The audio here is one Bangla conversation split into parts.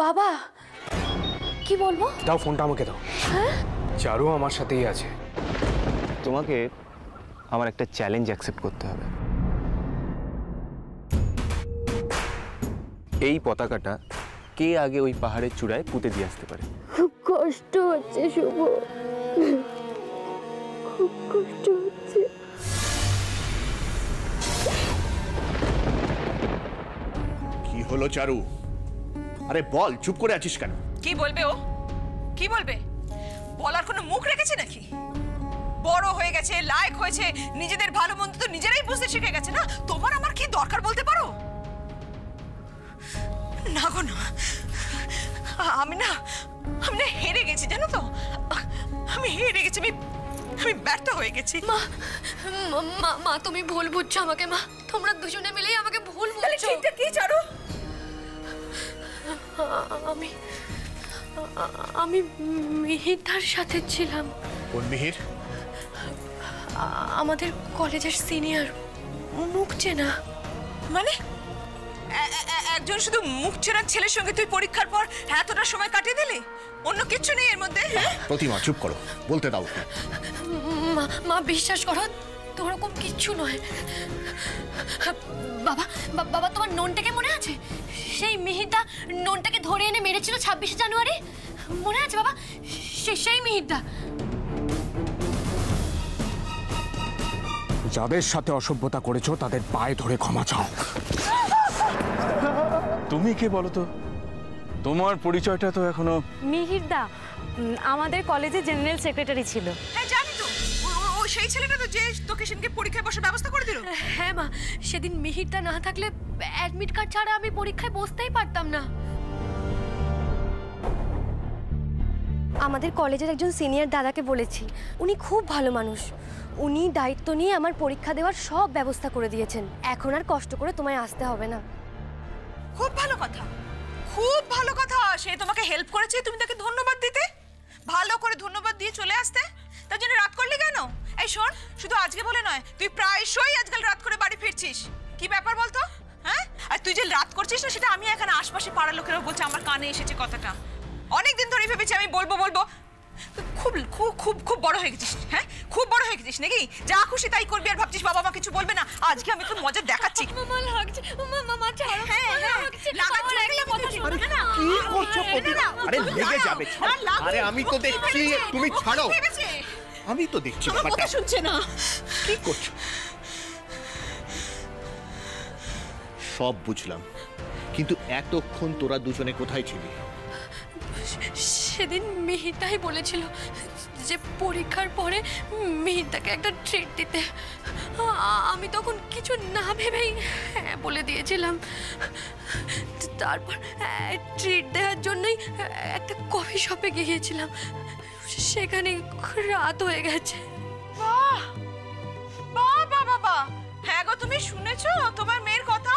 বাবা কি বলবো? দাও ফোনটা আমাকে দাও। হ্যাঁ চারু আমার সাথেই আছে। তোমাকে আমার একটা চ্যালেঞ্জ অ্যাকসেপ্ট করতে হবে। এই পতাকাটা কে আগে ওই পাহাড়ের চূড়ায় পুঁতে দিয়ে আসতে পারে? খুব কষ্ট হচ্ছে শুভ, খুব কষ্ট হচ্ছে। কি হলো চারু? আরে বল, চুপ করে আছিস কেন? কি বলবে ও? কি বলবে? বলার কোনো মুখ রেখেছে নাকি? বড় হয়ে গেছে, লায়ক হয়েছে, নিজেদের ভালো মন্দ তো নিজেরাই বুঝতে শিখে গেছে না। তোমার আমার কি দরকার বলতে পারো? না গো না, আমি না হেরে গেছি জানো তো। আমি হেরে গেছি, আমি ব্যর্থ হয়ে গেছি। মা মা মা তুমি ভুল বুঝছো আমাকে। মা তোমরা দুজনে মিলেই আমাকে ভুল বুঝছো। ঠিকটা কি চারু? আমি আমি মিহিরদার সাথে ছিলাম। কোন মিহির? আমাদের কলেজের সিনিয়র, মুখ চেনা। মানে একজন শুধু মুখ চেনার ছেলের সঙ্গে তুই পরীক্ষার পর এতটা সময় কাটিয়ে দিলি? অন্য কিছু নেই এর মধ্যে? প্রতিমা চুপ করো, বলতে দাও। মা মা বিশ্বাস করো, ওরকম কিচ্ছু নয়। বাবা বাবা তোমার ননটাকে মনে আছে? সেই মিহিরদা ননটাকে ধরে এনে মেরেছিল 26শে জানুয়ারি, মনে আছে বাবা? সেই মিহিরদা। যাদের সাথে অসভ্যতা করেছো তাদের পায়ে ধরে ক্ষমা চাও। তুমি কে বলো তো? তোমার পরিচয়টা তো এখনো। মিহিরদা আমাদের কলেজে জেনারেল সেক্রেটারি ছিল। হ্যাঁ জানি তো, ও সেই ছেলেটা তো যে তোকে সেদিনকে পরীক্ষায় বসার ব্যবস্থা করে দিল। হ্যাঁ মা, সেদিন মিহিরদা না থাকলে অ্যাডমিট কার্ড ছাড়া আমি পরীক্ষায় বসতেই পারতাম না। আমাদের কলেজের একজন সিনিয়র দাদাকে বলেছি, উনি খুব ভালো মানুষ। উনি দায়িত্ব নিয়ে আমার পরীক্ষা দেওয়ার সব ব্যবস্থা করে দিয়েছেন। এখন আর কষ্ট করে তোমায় আসতে হবে না। খুব ভালো কথা, খুব ভালো কথা। সে তোমাকে হেল্প করেছে, তুমি তাকে ধন্যবাদ দিতে, ভালো করে ধন্যবাদ দিয়ে চলে আসতে। তার জন্য রাত করলি কেন? এই শোন, শুধু আজকে বলে নয়, তুই প্রায়শই আজকাল রাত করে বাড়ি ফিরছিস। কি ব্যাপার বলতো? হ্যাঁ, আর তুই যে রাত করছিস না, সেটা আমি এখানে আশপাশে পাড়ার লোকেরাও বলছে, আমার কানে এসেছে কথাটা। অনেকদিন ধরে ভেবেছি আমি বলবো। খুব খুব খুব খুব বড় হয়ে গেছিস। হ্যাঁ, খুব বড় হয়ে গেছিস নাকি? যা খুশি তাই করবি আর ভাবছিস বাবা মা কিছু বলবে না। আজকে আমি তোর মজা দেখাচ্ছি। মামা লাগছে, মামা ছাড়ো। হ্যাঁ লাগাচ্ছি কথা শুনবে না। কি করছো প্রতিমা? আরে লেগে যাবে। আরে আমি তো দেখছি, তুমি ছাড়ো। আমি তো দেখছি ব্যাপারটা। শুনছে না। কি করছো? সব বুঝলাম, কিন্তু এতক্ষণ তোরা দুজনে কোথায় ছিলি? সেদিন মিহিরদাই বলেছিল যে পরীক্ষার পরে মিহিরদাকে একটা ট্রিট দিতে। আমি তখন কিছু না ভেবেই হ্যাঁ বলে দিয়েছিলাম। তারপর ট্রিট দেওয়ার জন্যই একটা কফি শপে গিয়েছিলাম। সেখানে রাত হয়ে গেছে। বাহ বাহ বাহ বাহ! হ্যাঁ গো, তুমি শুনেছো তোমার মেয়ের কথা?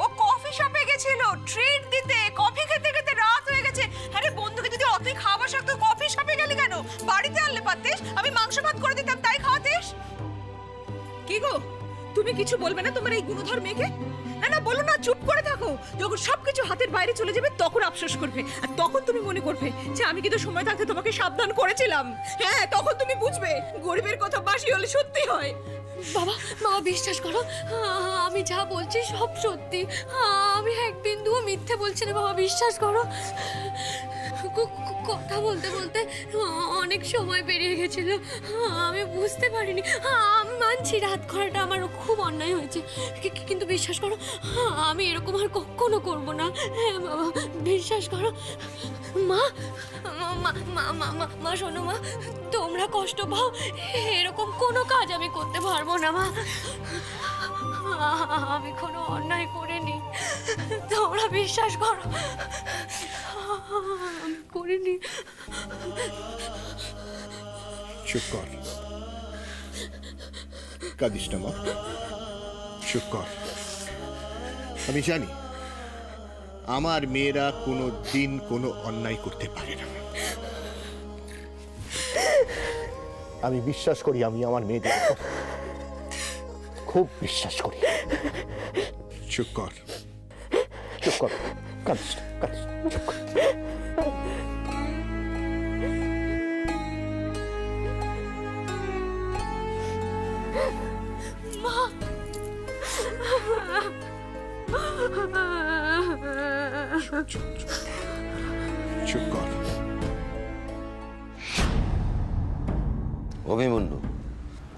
ও কফি শপে গেছিল ট্রিট দিতে, কফি খেতে খেতে রাত হয়ে গেছে। আরে বন্ধুকে যদি অতই খাওয়া থাকতো, কফি শপে গেলি কেন? বাড়িতে আনলে পারতিস, আমি মাংস ভাত করে দিতাম, তাই খাওয়াতিস। কি গো, তুমি কিছু বলবে না তোমার এই গুণধর মেয়েকে? না না বলো না, চুপ করে থাকো। যখন সবকিছু হাতের বাইরে চলে যাবে তখন আফসোস করবে, আর তখন তুমি মনে করবে যে আমি কিন্তু সময় থাকতে তোমাকে সাবধান করেছিলাম। হ্যাঁ, তখন তুমি বুঝবে গরিবের কথা বাসি হলে সত্যি হয়। বাবা মা বিশ্বাস করো, আমি যা বলছি সব সত্যি। আমি এক বিন্দুও মিথ্যে বলছি না বাবা, বিশ্বাস করো। কথা বলতে বলতে অনেক সময় পেরিয়ে গেছিল, আমি বুঝতে পারিনি। আমি মানছি রাত করাটা আমার খুব অন্যায় হয়েছে, কিন্তু বিশ্বাস করো আমি এরকম আর কখনো করবো না। হ্যাঁ বাবা বিশ্বাস করো। মা মা শোনো মা, তোমরা কষ্ট পাও, এরকম কোনো কাজ আমি করতে পারবো না মা। আমি কোনো অন্যায় করিনি, তোমরা বিশ্বাস করো, আমি করিনি। চুপ কর, কাঁদিস না মা, চুপ কর। আমি জানি আমার মেয়েরা কোনো দিন কোনো অন্যায় করতে পারে না। আমি বিশ্বাস করি, আমি আমার মেয়েদের খুব বিশ্বাস করি। চুপ কর, চুপ কর। কাঁদিস না, কাঁদিস না, চুপ কর। চুপ কর।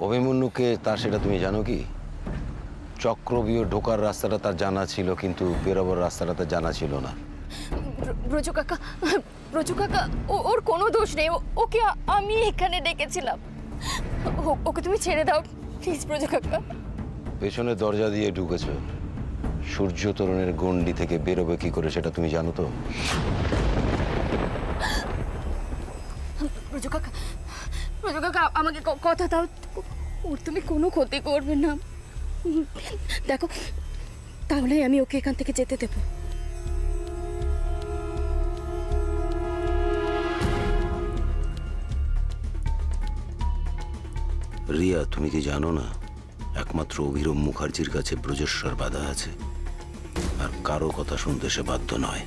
অভিমন্যুকে তার সেটা তুমি জানো কি? চক্রবিয়ে ঢোকার রাস্তাটা তার জানা ছিল, কিন্তু বেরোবার রাস্তাটা তার জানা ছিল না। ব্রজ কাকা ওর কোনো দোষ নেই। ওকে আমি এখানে ডেকেছিলাম। ওকে তুমি ছেড়ে দাও প্লিজ ব্রজ কাকা। পেছনে দরজা দিয়ে ঢুকেছ, সূর্য তরুণের গণ্ডি থেকে বেরোবে কি করে সেটা তুমি জানো তো? ব্রজ কাকা আমাকে কথা দাও, ওর তুমি কোনো ক্ষতি করবে না। দেখো তাহলে আমি ওকে এখান থেকে যেতে দেবো। রিয়া, তুমি কি জানো না একমাত্র অভিরম মুখার্জির কাছে ব্রজেশ্বর বাধা আছে, আর কারো কথা শুনতে সে বাধ্য নয়।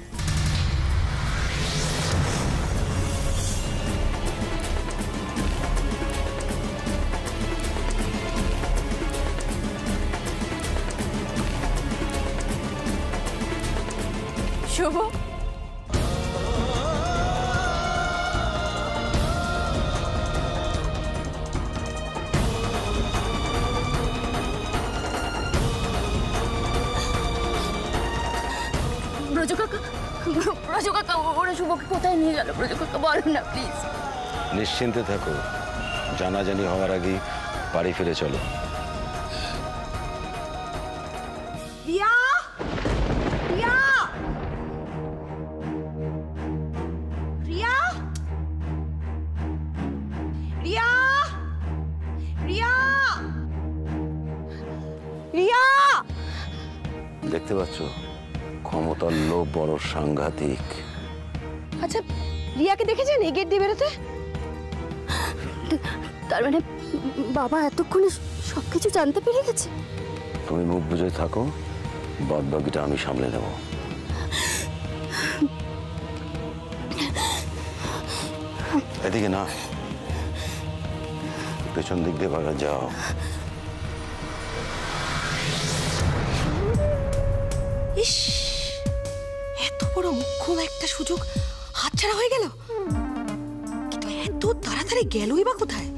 শুভ, ব্রজ কাকা ওরা শুভকে কোথায় নিয়ে গেল? ব্রজ কাকা বলো না প্লিজ। নিশ্চিন্তে থাকো, জানাজানি হওয়ার আগেই বাড়ি ফিরে চলো। রিয়া, রিয়া, রিয়া, রিয়া, রিয়া, রিয়া। দেখতে পাচ্ছ, ক্ষমতার লোভ বড় সাংঘাতিক। আচ্ছা, রিয়াকে দেখেছেন এই গেট দিয়ে বেরোতে? তার মানে বাবা এতক্ষণে সবকিছু জানতে পেরে গেছে। তুমি মুখ বুঝে থাকো, বাদ বাকিটা আমি সামলে নেব। এদিকে না, পেছন দিক দিয়ে ভাগা যাও। ইস, এত বড় মুখ্যম একটা সুযোগ হাতছাড়া হয়ে গেল। কিন্তু এত তাড়াতাড়ি গেলই বা কোথায়?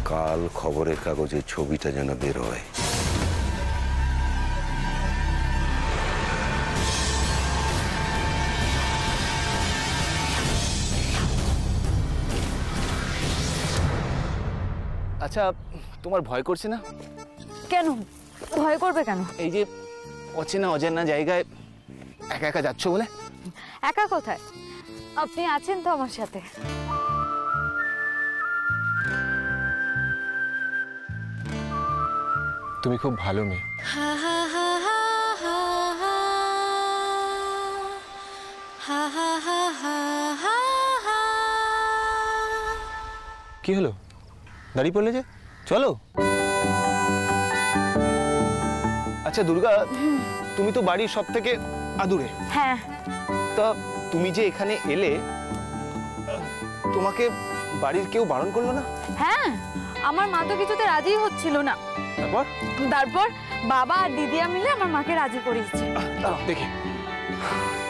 কাল খবরের কাগজে ছবিটা যেন বের হয়। আচ্ছা, তোমার ভয় করছে না? কেন ভয় করবে কেন? এই যে অচেনা অজানা জায়গায় একা একা যাচ্ছ বলে। একা কোথায়? আপনি আছেন তো আমার সাথে। তুমি খুব ভালো মেয়ে। কি হলো, দাঁড়িয়ে পড়লে যে? চলো। আচ্ছা দুর্গা, তুমি তো বাড়ির সব থেকে আদুরে। হ্যাঁ। তা তুমি যে এখানে এলে, তোমাকে বাড়ির কেউ বারণ করলো না? হ্যাঁ, আমার মা তো কিছুতে রাজি হচ্ছিল না। তারপর বাবা আর দিদিয়া মিলে আমার মাকে রাজি করিয়েছে। দেখি,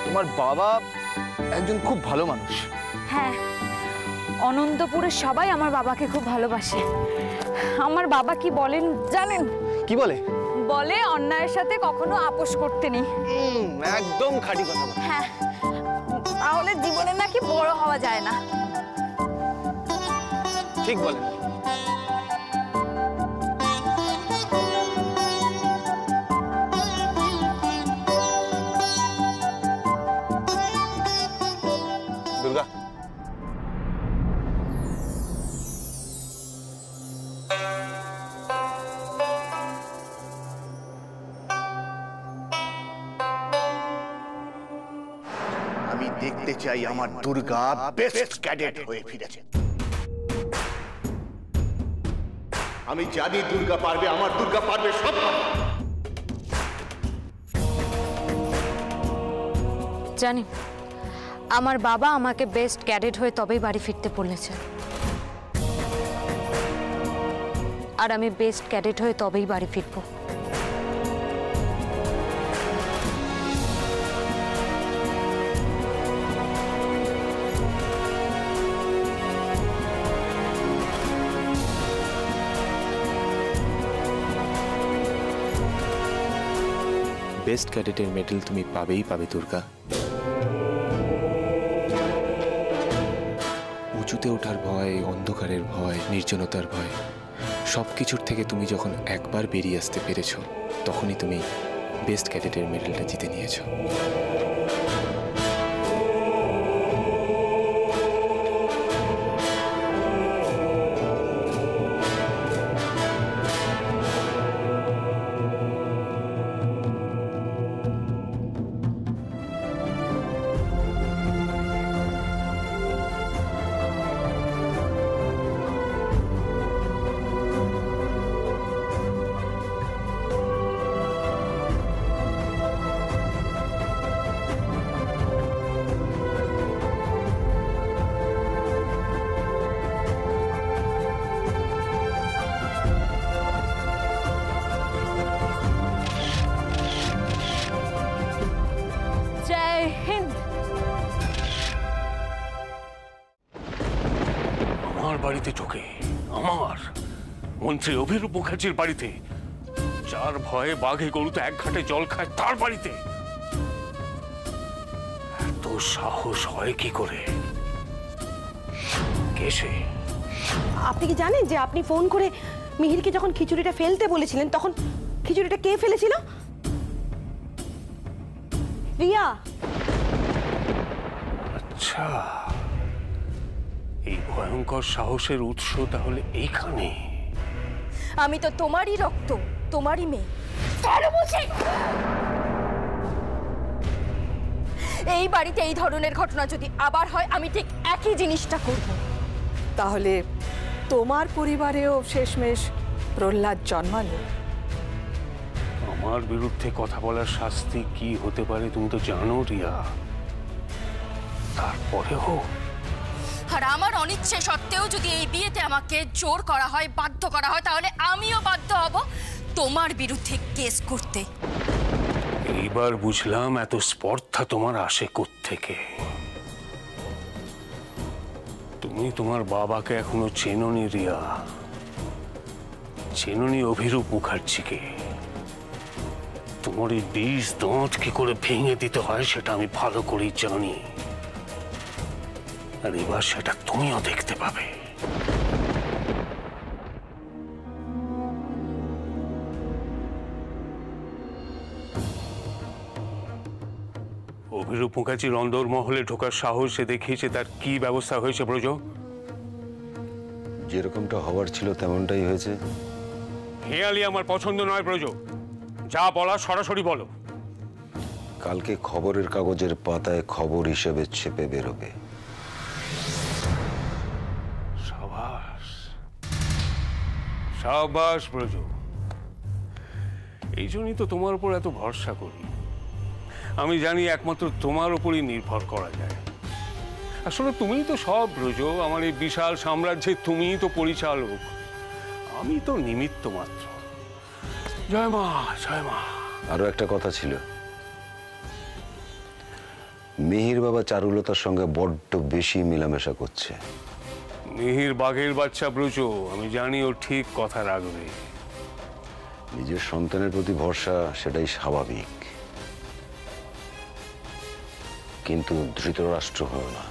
তোমার বাবা একজন খুব ভালো মানুষ। হ্যাঁ, অনন্তপুরের সবাই আমার বাবাকে খুব ভালোবাসে। আমার বাবা কি বলেন জানেন? কি বলে? বলে অন্যায়ের সাথে কখনো আপোষ করতে নেই। একদম খাঁটি কথা। হ্যাঁ, তাহলে জীবনে নাকি বড় হওয়া যায় না। ঠিক বলে। দুর্গা, দেখতে চাই আমার দুর্গা বেস্ট ক্যাডেট হয়ে ফিরেছে। আমি জানি দুর্গা পারবে, আমার দুর্গা পারবে, সব পারবে। জানি আমার বাবা আমাকে বেস্ট ক্যাডেট হয়ে তবেই বাড়ি ফিরতে বলেছে, আর আমি বেস্ট ক্যাডেট হয়ে তবেই বাড়ি ফিরবো। বেস্ট ক্যাডেটের মেডেল তুমি পাবেই পাবে দুর্গা। উঁচুতে ওঠার ভয়, অন্ধকারের ভয়, নির্জনতার ভয়, সব কিছুর থেকে তুমি যখন একবার বেরিয়ে আসতে পেরেছ, তখনই তুমি বেস্ট ক্যাডেটের মেডেলটা জিতে নিয়েছো। আমার বাড়িতে ঢোকে, আমার মন্ত্রী অভিরূপ মুখার্জির বাড়িতে, যার ভয়ে বাঘে গরুতে এক ঘাটে জল খায়, তার বাড়িতে এত সাহস হয় কি করে? কে সে? আপনি কি জানেন যে আপনি ফোন করে মিহিরকে যখন খিচুড়িটা ফেলতে বলেছিলেন, তখন খিচুড়িটা কে ফেলেছিল? রিয়া। আচ্ছা, এই ভয়ঙ্কর সাহসের উৎস তাহলে এইখানে। আমি তো তোমারই রক্ত, তোমারই মেয়ে। এই বাড়িতে এই ধরনের ঘটনা যদি আবার হয়, আমি ঠিক একই জিনিসটা করব। তাহলে তোমার পরিবারেও শেষমেশ প্রহ্লাদ জন্মালো। আমার বিরুদ্ধে কথা বলার শাস্তি কি হতে পারে তুমি তো জানো রিয়া। তারপরেও আর আমার অনিচ্ছে সত্ত্বেও যদি এই বিয়েতে আমাকে জোর করা হয়, বাধ্য করা হয়, তাহলে আমিও বাধ্য হব তোমার বিরুদ্ধে কেস করতে। এইবার বুঝলাম এত স্পর্ধা তোমার আসে কোত্থেকে। তুমি তোমার বাবাকে এখনো চেনোনি রিয়া, চেনোনি অভিরূপ মুখার্জিকে। তোমার এই বীজ দাঁত কি করে ভেঙে দিতে হয় সেটা আমি ভালো করেই জানি, আর এবার সেটা তুমিও দেখতে পাবে। অভিরূপ মুখার্জির অন্দরমহলে ঢোকার সাহস সে দেখিয়েছে, তার কি ব্যবস্থা হয়েছে ব্রজ? যেরকমটা হওয়ার ছিল তেমনটাই হয়েছে। হেয়ালি আমার পছন্দ নয় ব্রজ, যা বলার সরাসরি বলো। কালকে খবরের কাগজের পাতায় খবর হিসেবে ছেপে বেরোবে। সাবাস সাবাস ব্রজ, এই জন্যই তো তোমার উপর এত ভরসা করি। আমি জানি একমাত্র তোমার উপরই নির্ভর করা যায়। আসলে তুমিই তো সব ব্রজ, আমার এই বিশাল সাম্রাজ্যে তুমিই তো পরিচালক, আমি তো নিমিত্ত মাত্র। জয় মা, জয় মা। আরো একটা কথা ছিল, মিহির বাবা চারুলতার সঙ্গে বড্ড বেশি মেলামেশা করছে। মিহির বাঘের বাচ্চা ব্রজ, আমি জানি ও ঠিক কথা রাখবে। নিজের সন্তানের প্রতি ভরসা সেটাই স্বাভাবিক, কিন্তু ধৃতরাষ্ট্র হয় না।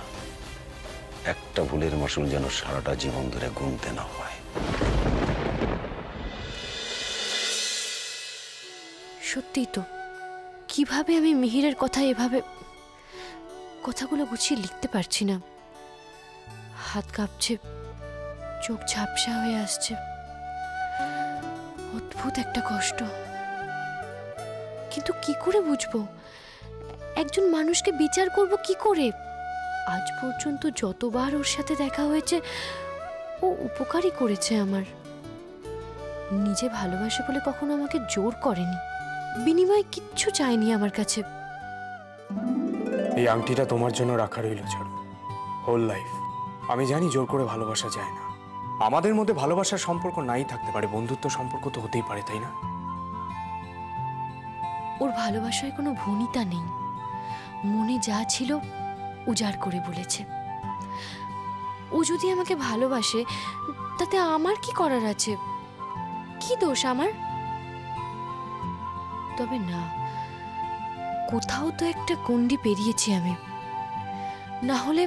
একটা ভুলের মাসুল যেন সারাটা জীবন ধরে গুনতে না হয়। সত্যিই তো, কিভাবে আমি মিহিরের কথা এভাবে কথাগুলো গুছিয়ে লিখতে পারছি না। হাত কাঁপছে, চোখ ঝাপসা হয়ে আসছে, অদ্ভুত একটা কষ্ট। কিন্তু কি করে বুঝবো? একজন মানুষকে বিচার করব কি করে? আজ পর্যন্ত যতবার ওর সাথে দেখা হয়েছে ও উপকারই করেছে আমার। নিজে ভালোবাসে বলে কখনো আমাকে জোর করেনি, বিনিময়ে কিচ্ছু চায়নি আমার কাছে। এই আংটিটা তোমার জন্য রাখা রইল ছাড়ো, হোল লাইফ। আমি জানি জোর করে ভালোবাসা যায় না, আমাদের মধ্যে ভালোবাসার সম্পর্ক নাই থাকতে পারে, বন্ধুত্ব সম্পর্ক তো হতেই পারে, তাই না? ওর ভালোবাসায় কোনো ভনিতা নেই, মনে যা ছিল উজাড় করে বলেছে। ও যদি আমাকে ভালোবাসে তাতে আমার কি করার আছে? কি দোষ আমার? তবে না, কোথাও তো একটা গণ্ডি পেরিয়েছি আমি, না হলে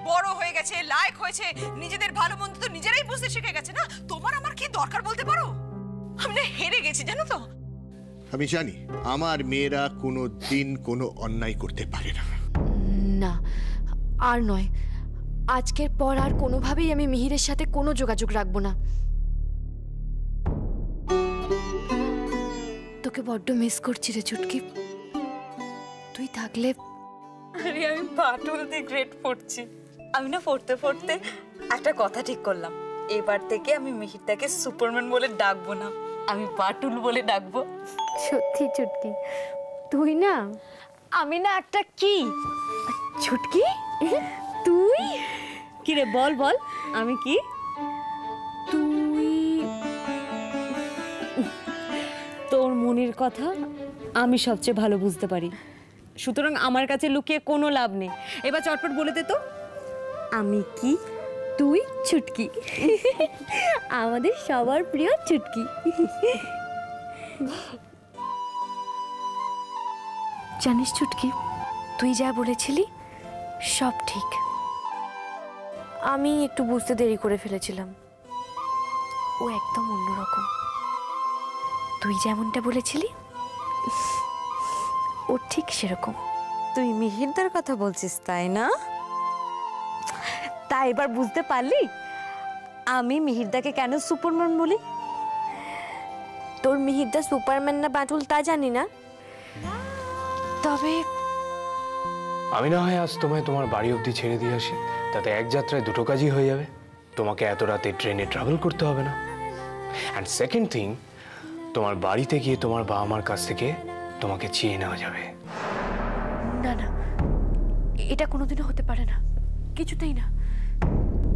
বড় হয়ে গেছে, লায়ক হয়েছে, নিজেদের ভালো মন্দ তো নিজেরাই বুঝতে শিখে গেছে না। তোমার আমার কি দরকার বলতে পারো? আমি না হেরে গেছি জানো তো। আমি জানি আমার মেয়েরা কোনো দিন কোনো অন্যায় করতে পারে না। না, আর নয়, আজকের পর আর কোনোভাবেই আমি মিহিরের সাথে কোনো যোগাযোগ রাখবো না। তোকে বড্ড মিস করছি রে চুটকি, তুই থাকলে। আরে আমি পাটুলতে গ্রেড পড়ছি। আমি না পড়তে পড়তে একটা কথা ঠিক করলাম, এবার থেকে আমি মিহিরটাকে সুপারম্যান বলে ডাকবো না, আমি পাটুল বলে ডাকবো। সত্যি চুটকি, তুই না, আমি না একটা কি চুটকি, তুই কি রে বল বল, আমি কি? তুই তোর মনের কথা আমি সবচেয়ে ভালো বুঝতে পারি, সুতরাং আমার কাছে লুকিয়ে কোনো লাভ নেই। এবার চটপট বলে দে তো, আমি কি? তুই চুটকি, আমাদের সবার প্রিয় চুটকি। জানিস চুটকি, তুই যা বলেছিলি সব ঠিক। আমি একটু বুঝতে দেরি করে ফেলেছিলাম, ও একদম অন্যরকম। তুই যেমনটা বলেছিলি ও ঠিক সেরকম। তুই মিহিরদার কথা বলছিস তাই না? তা এবার বুঝতে পারলি আমি মিহিরদাকে কেন সুপারম্যান বলি? তোর মিহিরদা সুপারম্যান না বাটুল তা জানি না, তবে আমি না হয় আজ তোমায় তোমার বাড়ি অবধি ছেড়ে দিয়ে আসি, তাতে এক যাত্রায় দুটো কাজই হয়ে যাবে। তোমাকে এত রাতে ট্রেনে ট্রাভেল করতে হবে না, অ্যান্ড সেকেন্ড থিং, তোমার বাড়িতে গিয়ে তোমার বাবা মার কাছ থেকে তোমাকে চেয়ে নেওয়া যাবে। না না, এটা কোনোদিনও হতে পারে না, কিছুতেই না।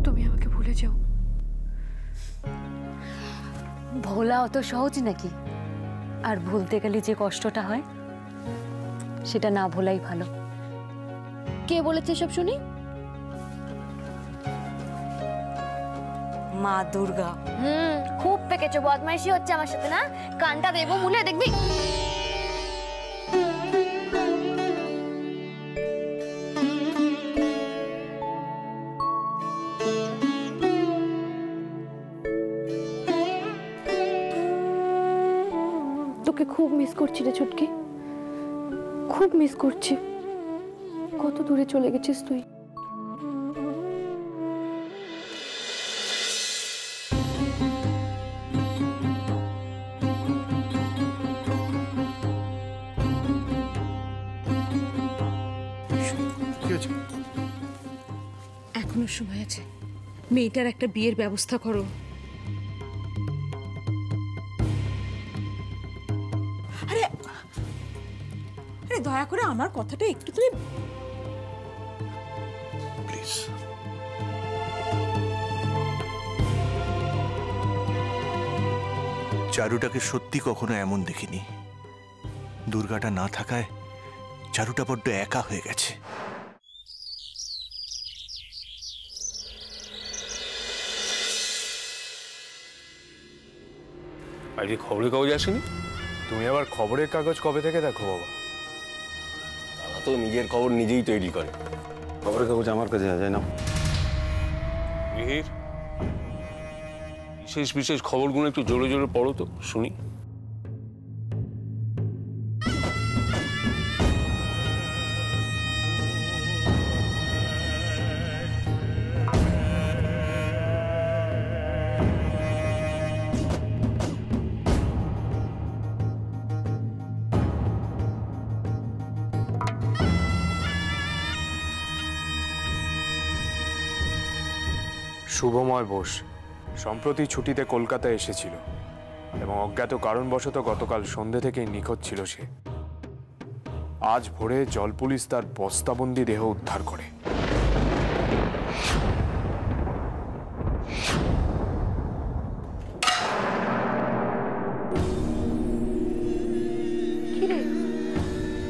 তুমি আমাকে ভুলে যাও। ভোলা অত সহজ নাকি? আর ভুলতে গেলে যে কষ্টটা হয় সেটা না ভোলাই ভালো। কে বলেছে সব শুনি? মা দুর্গা। খুব পেকেছো, বদমাইশি হচ্ছে আমার সাথে না? কানটা দেবো মুলে, দেখবি। তোকে খুব মিস করছি রে ছুটকি, খুব মিস করছি। কত দূরে চলে গেছিস তুই। এখনো সময় আছে, মেয়েটার একটা বিয়ের ব্যবস্থা করো। আরে আরে দয়া করে আমার কথাটা একটু তুমি প্লিজ। চারুটাকে সত্যি কখনো এমন দেখিনি। দুর্গাটা না থাকায় চারুটা বড্ড একা হয়ে গেছে। আজকে খবরের কাগজ আসেনি? তুমি আবার খবরের কাগজ কবে থেকে দেখো বাবা? বাবা তো নিজের খবর নিজেই তৈরি করে, খবরের কাগজ আমার কাছে যায় না। মিহির, বিশেষ বিশেষ খবরগুলো একটু জোরে জোরে পড়ো তো শুনি। শুভময় বোস সম্প্রতি ছুটিতে কলকাতা এসেছিল এবং অজ্ঞাত কারণবশত গতকাল সন্ধ্যে থেকেই নিখোঁজ ছিল সে। আজ ভোরে জল পুলিশ তার বস্তাবন্দি দেহ উদ্ধার করে।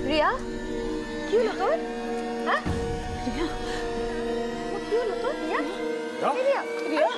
রিয়া কি হলো তোর? হ্যাঁ রিয়া কি হলো তোর? রিয়া রিয়া